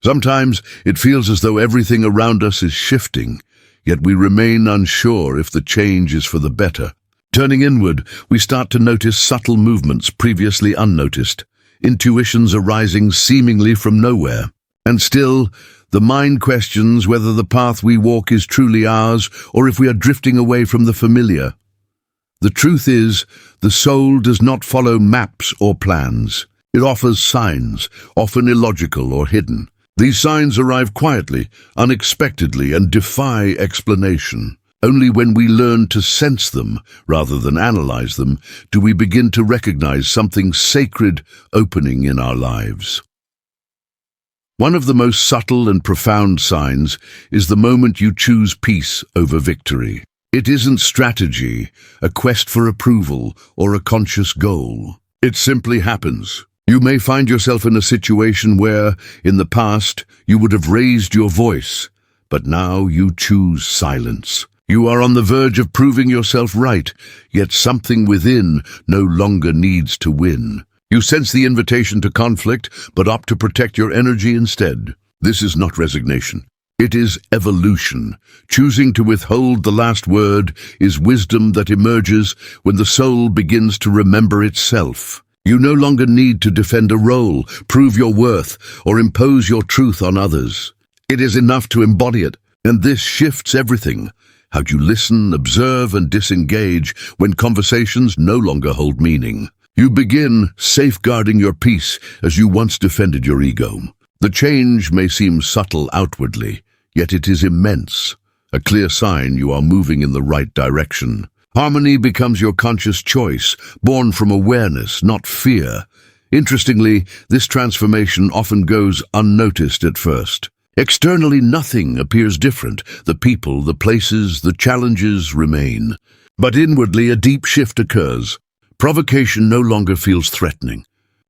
Sometimes it feels as though everything around us is shifting, yet we remain unsure if the change is for the better. Turning inward, we start to notice subtle movements previously unnoticed, intuitions arising seemingly from nowhere. And still, the mind questions whether the path we walk is truly ours or if we are drifting away from the familiar. The truth is, the soul does not follow maps or plans. It offers signs, often illogical or hidden. These signs arrive quietly, unexpectedly, and defy explanation. Only when we learn to sense them, rather than analyze them, do we begin to recognize something sacred opening in our lives. One of the most subtle and profound signs is the moment you choose peace over victory. It isn't strategy, a quest for approval, or a conscious goal. It simply happens. You may find yourself in a situation where, in the past, you would have raised your voice, but now you choose silence. You are on the verge of proving yourself right, yet something within no longer needs to win. You sense the invitation to conflict, but opt to protect your energy instead. This is not resignation. It is evolution. Choosing to withhold the last word is wisdom that emerges when the soul begins to remember itself. You no longer need to defend a role, prove your worth, or impose your truth on others. It is enough to embody it, and this shifts everything. How you listen, observe, and disengage when conversations no longer hold meaning. You begin safeguarding your peace as you once defended your ego. The change may seem subtle outwardly, yet it is immense, a clear sign you are moving in the right direction. Harmony becomes your conscious choice, born from awareness, not fear. Interestingly, this transformation often goes unnoticed at first. Externally, nothing appears different. The people, the places, the challenges remain. But inwardly, a deep shift occurs. Provocation no longer feels threatening.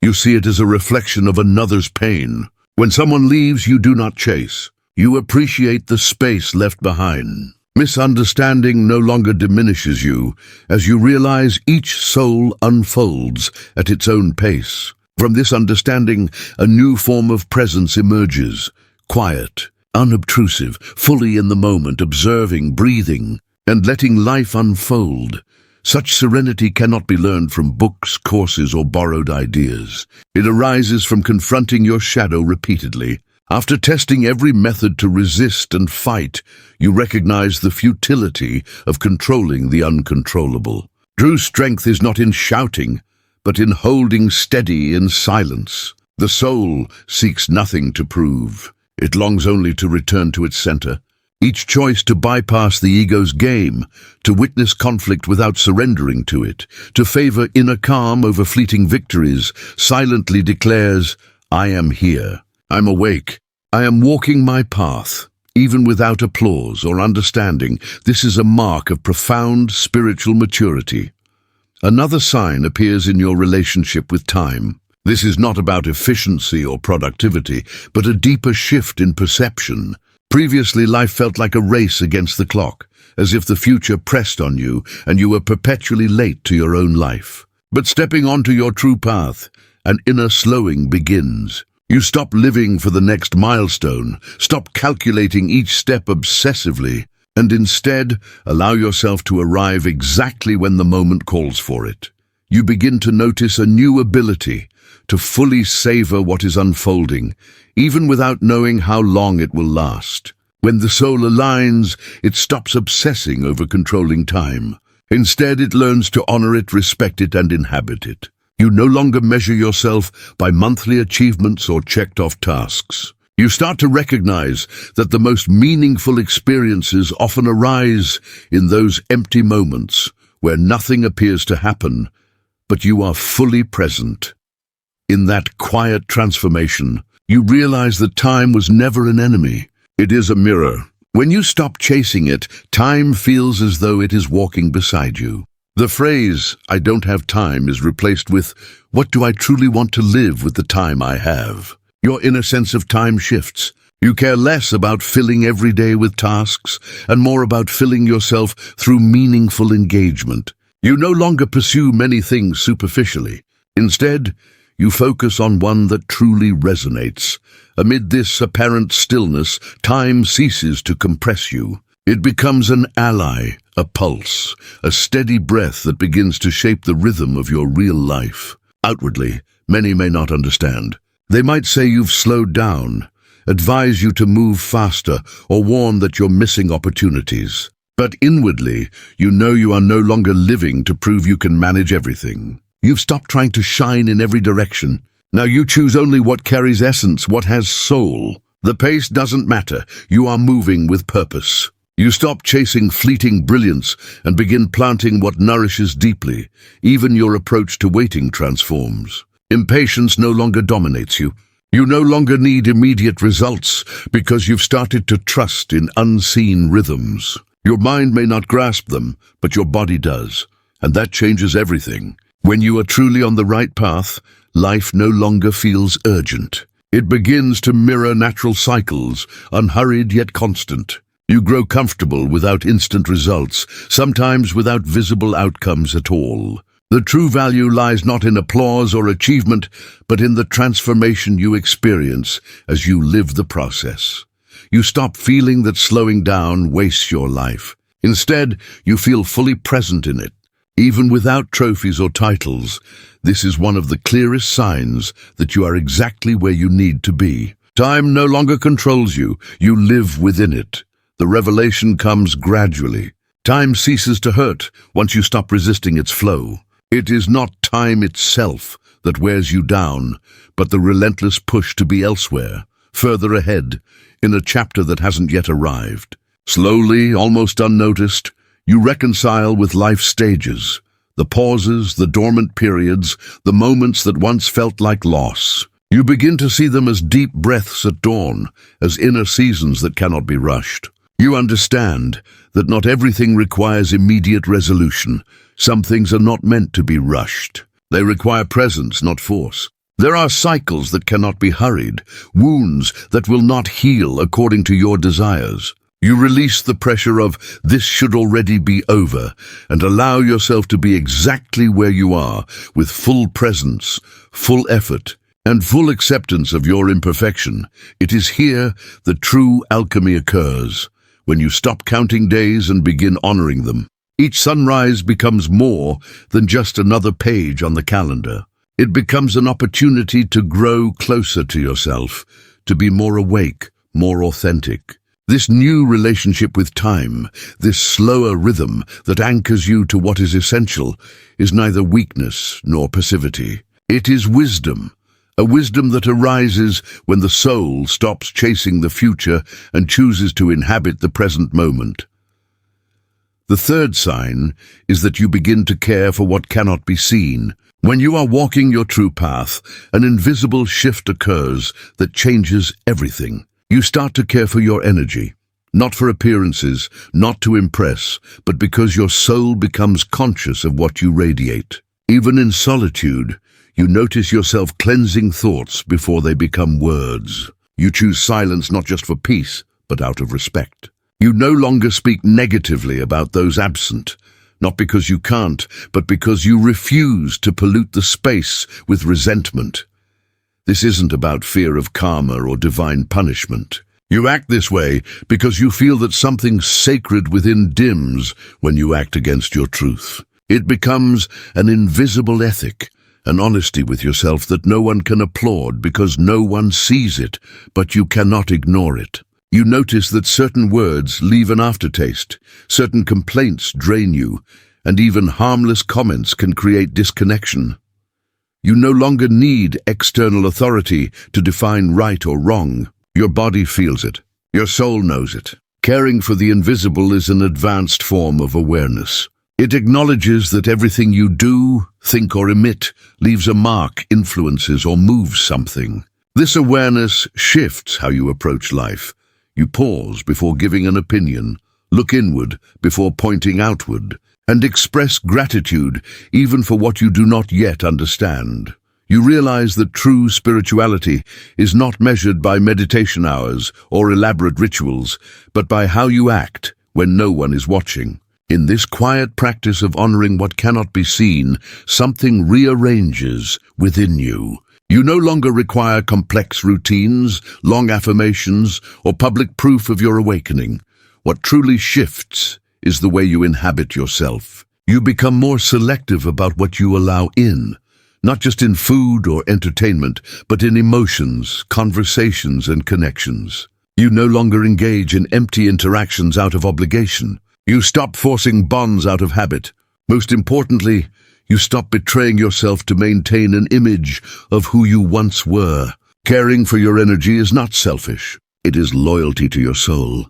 You see it as a reflection of another's pain. When someone leaves, you do not chase. You appreciate the space left behind. Misunderstanding no longer diminishes you, as you realize each soul unfolds at its own pace. From this understanding, a new form of presence emerges. Quiet, unobtrusive, fully in the moment, observing, breathing, and letting life unfold. Such serenity cannot be learned from books, courses, or borrowed ideas. It arises from confronting your shadow repeatedly. After testing every method to resist and fight, you recognize the futility of controlling the uncontrollable. True strength is not in shouting, but in holding steady in silence. The soul seeks nothing to prove. It longs only to return to its center. Each choice to bypass the ego's game, to witness conflict without surrendering to it, to favor inner calm over fleeting victories, silently declares, I am here. I'm awake. I am walking my path. Even without applause or understanding, this is a mark of profound spiritual maturity. Another sign appears in your relationship with time. This is not about efficiency or productivity, but a deeper shift in perception. Previously, life felt like a race against the clock, as if the future pressed on you and you were perpetually late to your own life. But stepping onto your true path, an inner slowing begins. You stop living for the next milestone, stop calculating each step obsessively, and instead allow yourself to arrive exactly when the moment calls for it. You begin to notice a new ability to fully savor what is unfolding, even without knowing how long it will last. When the soul aligns, it stops obsessing over controlling time. Instead, it learns to honor it, respect it, and inhabit it. You no longer measure yourself by monthly achievements or checked-off tasks. You start to recognize that the most meaningful experiences often arise in those empty moments where nothing appears to happen, but you are fully present. In that quiet transformation, you realize that time was never an enemy. It is a mirror. When you stop chasing it, time feels as though it is walking beside you. The phrase, I don't have time, is replaced with, what do I truly want to live with the time I have? Your inner sense of time shifts. You care less about filling every day with tasks and more about filling yourself through meaningful engagement. You no longer pursue many things superficially. Instead, You focus on one that truly resonates. Amid this apparent stillness, time ceases to compress you. It becomes an ally, a pulse, a steady breath that begins to shape the rhythm of your real life. Outwardly, many may not understand. They might say you've slowed down, advise you to move faster, or warn that you're missing opportunities. But inwardly, you know you are no longer living to prove you can manage everything. You've stopped trying to shine in every direction. Now you choose only what carries essence, what has soul. The pace doesn't matter. You are moving with purpose. You stop chasing fleeting brilliance and begin planting what nourishes deeply. Even your approach to waiting transforms. Impatience no longer dominates you. You no longer need immediate results because you've started to trust in unseen rhythms. Your mind may not grasp them, but your body does, and that changes everything. When you are truly on the right path, life no longer feels urgent. It begins to mirror natural cycles, unhurried yet constant. You grow comfortable without instant results, sometimes without visible outcomes at all. The true value lies not in applause or achievement, but in the transformation you experience as you live the process. You stop feeling that slowing down wastes your life. Instead, you feel fully present in it. Even without trophies or titles, this is one of the clearest signs that you are exactly where you need to be. Time no longer controls you. You live within it. The revelation comes gradually. Time ceases to hurt once you stop resisting its flow. It is not time itself that wears you down, but the relentless push to be elsewhere, further ahead, in a chapter that hasn't yet arrived. Slowly, almost unnoticed, you reconcile with life's stages, the pauses, the dormant periods, the moments that once felt like loss. You begin to see them as deep breaths at dawn, as inner seasons that cannot be rushed. You understand that not everything requires immediate resolution. Some things are not meant to be rushed. They require presence, not force. There are cycles that cannot be hurried, wounds that will not heal according to your desires. You release the pressure of "this should already be over" and allow yourself to be exactly where you are, with full presence, full effort, and full acceptance of your imperfection. It is here that true alchemy occurs, when you stop counting days and begin honoring them. Each sunrise becomes more than just another page on the calendar. It becomes an opportunity to grow closer to yourself, to be more awake, more authentic. This new relationship with time, this slower rhythm that anchors you to what is essential, is neither weakness nor passivity. It is wisdom, a wisdom that arises when the soul stops chasing the future and chooses to inhabit the present moment. The third sign is that you begin to care for what cannot be seen. When you are walking your true path, an invisible shift occurs that changes everything. You start to care for your energy, not for appearances, not to impress, but because your soul becomes conscious of what you radiate. Even in solitude, you notice yourself cleansing thoughts before they become words. You choose silence not just for peace, but out of respect. You no longer speak negatively about those absent, not because you can't, but because you refuse to pollute the space with resentment. This isn't about fear of karma or divine punishment. You act this way because you feel that something sacred within dims when you act against your truth. It becomes an invisible ethic, an honesty with yourself that no one can applaud because no one sees it, but you cannot ignore it. You notice that certain words leave an aftertaste, certain complaints drain you, and even harmless comments can create disconnection. You no longer need external authority to define right or wrong. Your body feels it. Your soul knows it. Caring for the invisible is an advanced form of awareness. It acknowledges that everything you do, think, or emit leaves a mark, influences, or moves something. This awareness shifts how you approach life. You pause before giving an opinion, look inward before pointing outward, and express gratitude even for what you do not yet understand. You realize that true spirituality is not measured by meditation hours or elaborate rituals, but by how you act when no one is watching. In this quiet practice of honoring what cannot be seen, something rearranges within you. You no longer require complex routines, long affirmations, or public proof of your awakening. What truly shifts is the way you inhabit yourself. You become more selective about what you allow in, not just in food or entertainment, but in emotions, conversations, and connections. You no longer engage in empty interactions out of obligation. You stop forcing bonds out of habit. Most importantly, you stop betraying yourself to maintain an image of who you once were. Caring for your energy is not selfish. It is loyalty to your soul.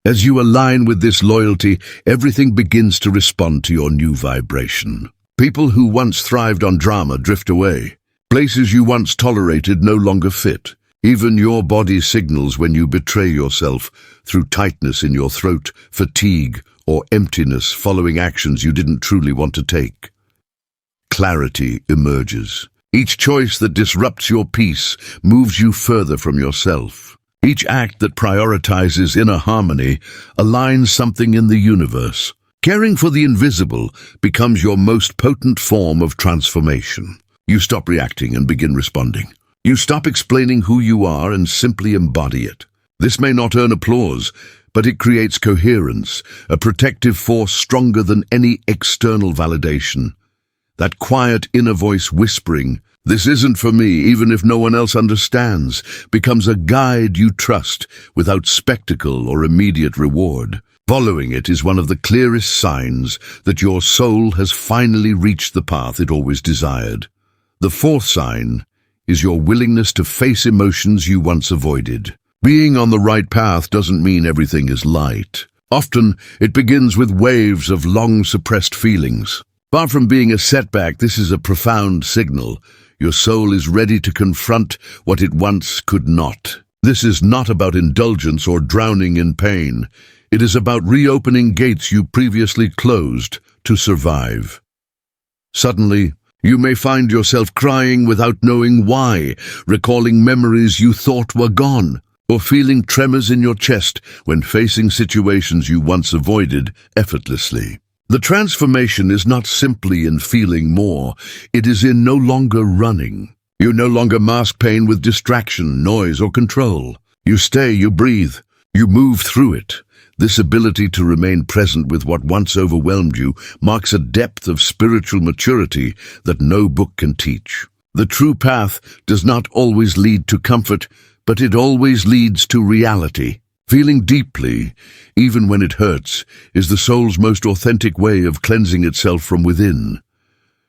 As you align with this loyalty, everything begins to respond to your new vibration. People who once thrived on drama drift away. Places you once tolerated no longer fit. Even your body signals when you betray yourself through tightness in your throat, fatigue, or emptiness following actions you didn't truly want to take. Clarity emerges. Each choice that disrupts your peace moves you further from yourself. Each act that prioritizes inner harmony aligns something in the universe. Caring for the invisible becomes your most potent form of transformation. You stop reacting and begin responding. You stop explaining who you are and simply embody it. This may not earn applause, but it creates coherence, a protective force stronger than any external validation. That quiet inner voice whispering, "This isn't for me, even if no one else understands," becomes a guide you trust without spectacle or immediate reward. Following it is one of the clearest signs that your soul has finally reached the path it always desired. The fourth sign is your willingness to face emotions you once avoided. Being on the right path doesn't mean everything is light. Often, it begins with waves of long-suppressed feelings. Far from being a setback, this is a profound signal. Your soul is ready to confront what it once could not. This is not about indulgence or drowning in pain. It is about reopening gates you previously closed to survive. Suddenly, you may find yourself crying without knowing why, recalling memories you thought were gone, or feeling tremors in your chest when facing situations you once avoided effortlessly. The transformation is not simply in feeling more, it is in no longer running. You no longer mask pain with distraction, noise, or control. You stay, you breathe, you move through it. This ability to remain present with what once overwhelmed you marks a depth of spiritual maturity that no book can teach. The true path does not always lead to comfort, but it always leads to reality. Feeling deeply, even when it hurts, is the soul's most authentic way of cleansing itself from within.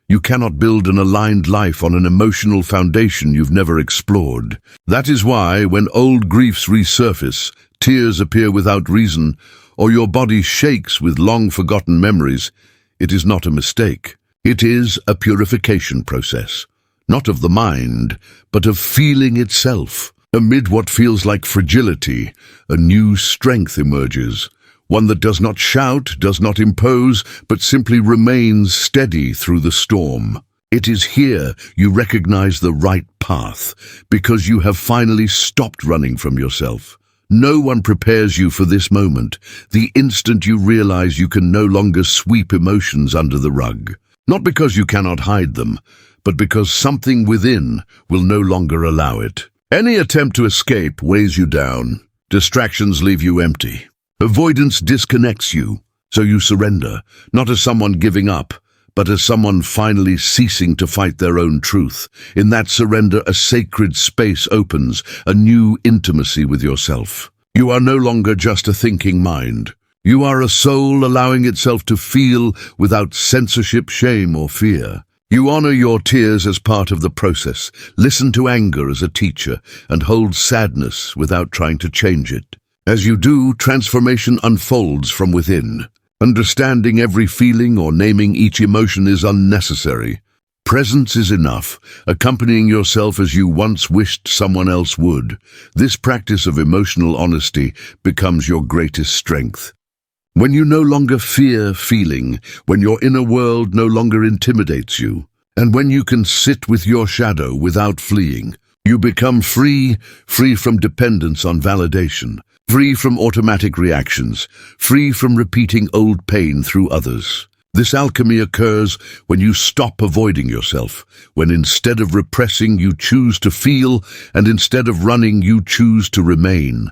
You cannot build an aligned life on an emotional foundation you've never explored. That is why, when old griefs resurface, tears appear without reason, or your body shakes with long-forgotten memories, it is not a mistake. It is a purification process, not of the mind, but of feeling itself. Amid what feels like fragility, a new strength emerges, one that does not shout, does not impose, but simply remains steady through the storm. It is here you recognize the right path, because you have finally stopped running from yourself. No one prepares you for this moment, the instant you realize you can no longer sweep emotions under the rug. Not because you cannot hide them, but because something within will no longer allow it. Any attempt to escape weighs you down. Distractions leave you empty. Avoidance disconnects you, so you surrender, not as someone giving up, but as someone finally ceasing to fight their own truth. In that surrender, a sacred space opens, a new intimacy with yourself. You are no longer just a thinking mind. You are a soul allowing itself to feel without censorship, shame, or fear. You honor your tears as part of the process, listen to anger as a teacher, and hold sadness without trying to change it. As you do, transformation unfolds from within. Understanding every feeling or naming each emotion is unnecessary. Presence is enough, accompanying yourself as you once wished someone else would. This practice of emotional honesty becomes your greatest strength. When you no longer fear feeling, when your inner world no longer intimidates you, and when you can sit with your shadow without fleeing, you become free from dependence on validation, free from automatic reactions, free from repeating old pain through others. This alchemy occurs when you stop avoiding yourself, when instead of repressing you choose to feel, and instead of running you choose to remain.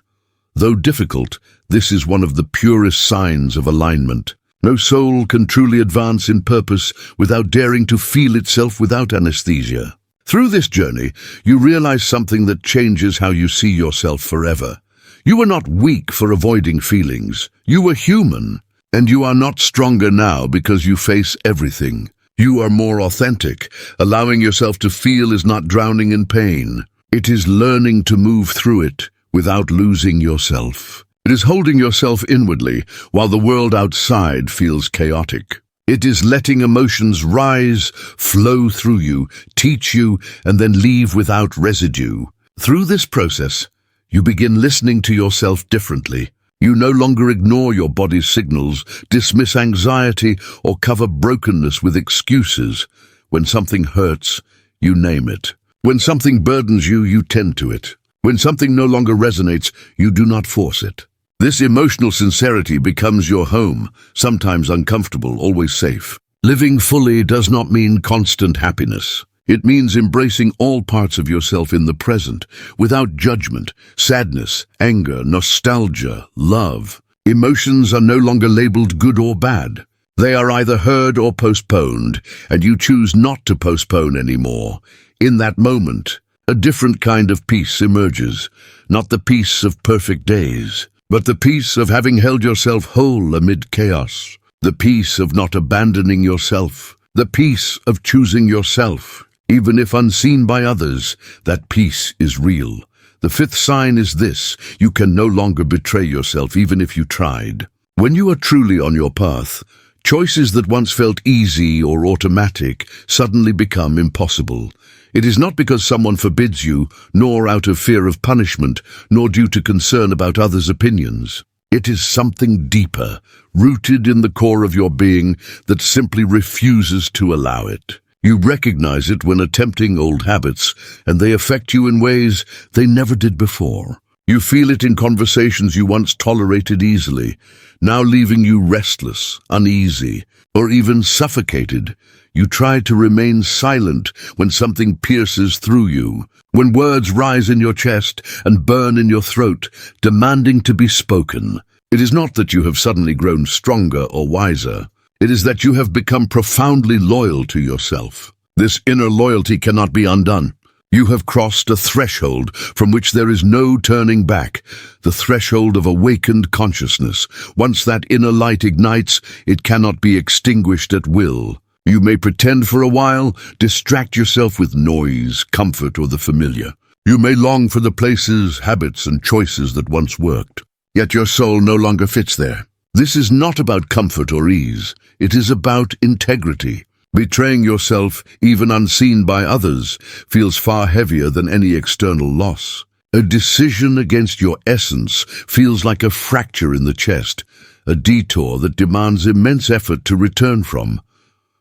Though difficult, this is one of the purest signs of alignment. No soul can truly advance in purpose without daring to feel itself without anesthesia. Through this journey, you realize something that changes how you see yourself forever. You are not weak for avoiding feelings. You are human, and you are not stronger now because you face everything. You are more authentic. Allowing yourself to feel is not drowning in pain. It is learning to move through it without losing yourself. It is holding yourself inwardly while the world outside feels chaotic. It is letting emotions rise, flow through you, teach you, and then leave without residue. Through this process, you begin listening to yourself differently. You no longer ignore your body's signals, dismiss anxiety, or cover brokenness with excuses. When something hurts, you name it. When something burdens you, you tend to it. When something no longer resonates, you do not force it. This emotional sincerity becomes your home, sometimes uncomfortable, always safe. Living fully does not mean constant happiness. It means embracing all parts of yourself in the present, without judgment, sadness, anger, nostalgia, love. Emotions are no longer labeled good or bad. They are either heard or postponed, and you choose not to postpone anymore. In that moment, a different kind of peace emerges, not the peace of perfect days, but the peace of having held yourself whole amid chaos, the peace of not abandoning yourself, the peace of choosing yourself. Even if unseen by others, that peace is real. The fifth sign is this: you can no longer betray yourself even if you tried. When you are truly on your path, choices that once felt easy or automatic suddenly become impossible. It is not because someone forbids you, nor out of fear of punishment, nor due to concern about others' opinions. It is something deeper, rooted in the core of your being, that simply refuses to allow it. You recognize it when attempting old habits, and they affect you in ways they never did before. You feel it in conversations you once tolerated easily, now leaving you restless, uneasy, or even suffocated. You try to remain silent when something pierces through you, when words rise in your chest and burn in your throat, demanding to be spoken. It is not that you have suddenly grown stronger or wiser. It is that you have become profoundly loyal to yourself. This inner loyalty cannot be undone. You have crossed a threshold from which there is no turning back, the threshold of awakened consciousness. Once that inner light ignites, it cannot be extinguished at will. You may pretend for a while, distract yourself with noise, comfort, or the familiar. You may long for the places, habits, and choices that once worked. Yet your soul no longer fits there. This is not about comfort or ease. It is about integrity. Betraying yourself, even unseen by others, feels far heavier than any external loss. A decision against your essence feels like a fracture in the chest, a detour that demands immense effort to return from.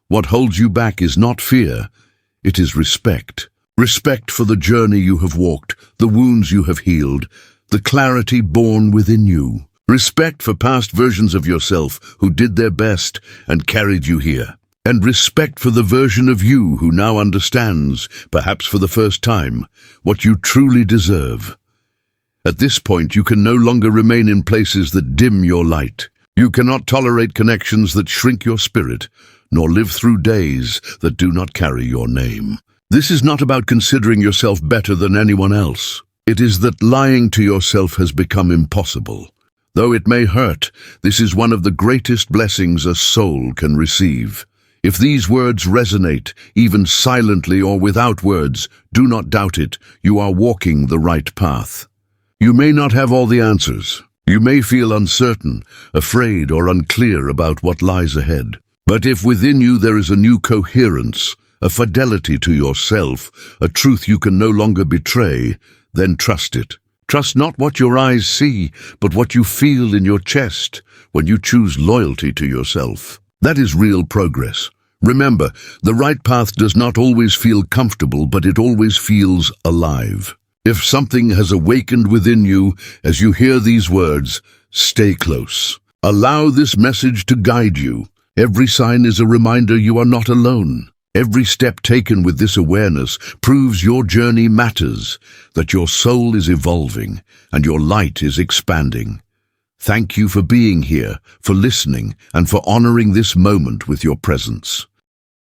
What holds you back is not fear, it is respect. Respect for the journey you have walked, the wounds you have healed, the clarity born within you. Respect for past versions of yourself who did their best and carried you here. And respect for the version of you who now understands, perhaps for the first time, what you truly deserve. At this point, you can no longer remain in places that dim your light. You cannot tolerate connections that shrink your spirit, nor live through days that do not carry your name. This is not about considering yourself better than anyone else. It is that lying to yourself has become impossible. Though it may hurt, this is one of the greatest blessings a soul can receive. If these words resonate, even silently or without words, do not doubt it, you are walking the right path. You may not have all the answers. You may feel uncertain, afraid, or unclear about what lies ahead. But if within you there is a new coherence, a fidelity to yourself, a truth you can no longer betray, then trust it. Trust not what your eyes see, but what you feel in your chest when you choose loyalty to yourself. That is real progress. Remember, the right path does not always feel comfortable, but it always feels alive. If something has awakened within you as you hear these words, stay close. Allow this message to guide you. Every sign is a reminder you are not alone. Every step taken with this awareness proves your journey matters, that your soul is evolving and your light is expanding. Thank you for being here, for listening, and for honoring this moment with your presence.